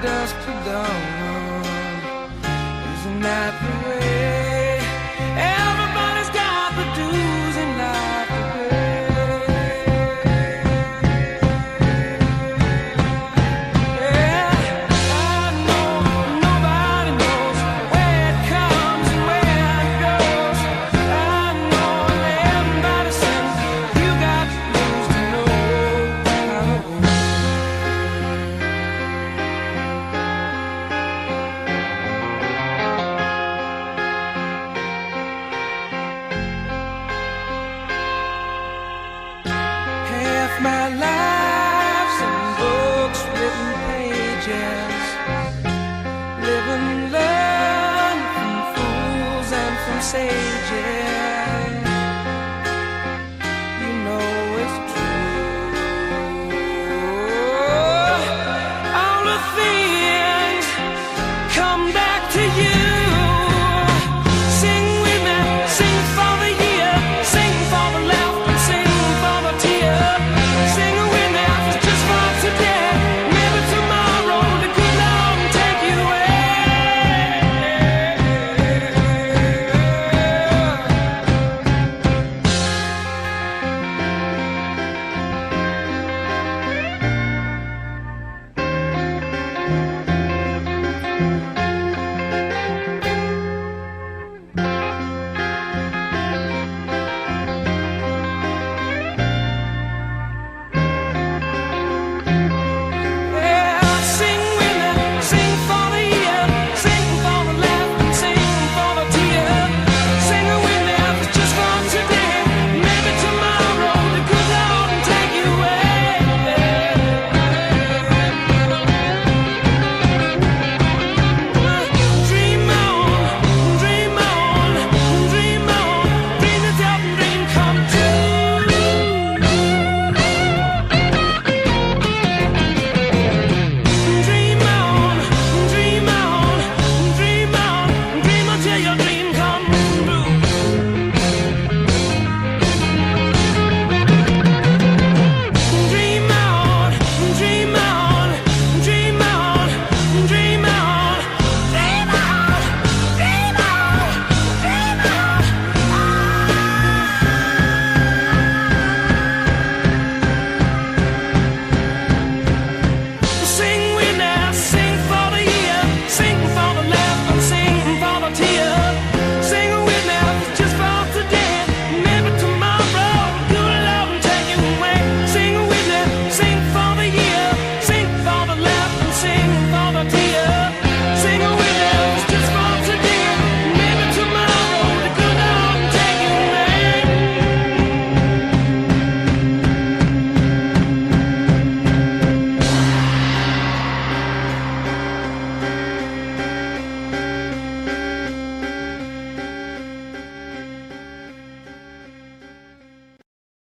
dusk to dawn. Isn't that the way? Everybody's got the dues in life to pay. Yeah, I know nobody knows where it comes and where it goes. I know everybody says you got the dues to know how to win. Half my life's in books, written pages. Live and learn from fools and from sages. You know it's true. All the things come back to you. Sing with me, sing for the year, sing for the laugh and sing for the tear. Sing with me, it's just for today. Maybe tomorrow the good Lord will take you away. Yeah, sing with me, sing for the year, sing for the laugh and sing for the tear. Sing with me, it's just for today. Maybe tomorrow the good Lord will take you away. Dream on, dream on, dream on, dream yourself and dream come true. Dream on, dream on, dream on, dream until your dream come true. Dream on, dream on, dream on, dream on, dream on, dream on, dream on. Sing with me, sing for the year, sing for the laugh and sing for the tear. Sing with me, it's just for today. Maybe tomorrow, good Lord will take you away. Sing with me, sing for the year, sing for the laugh and sing for the tear.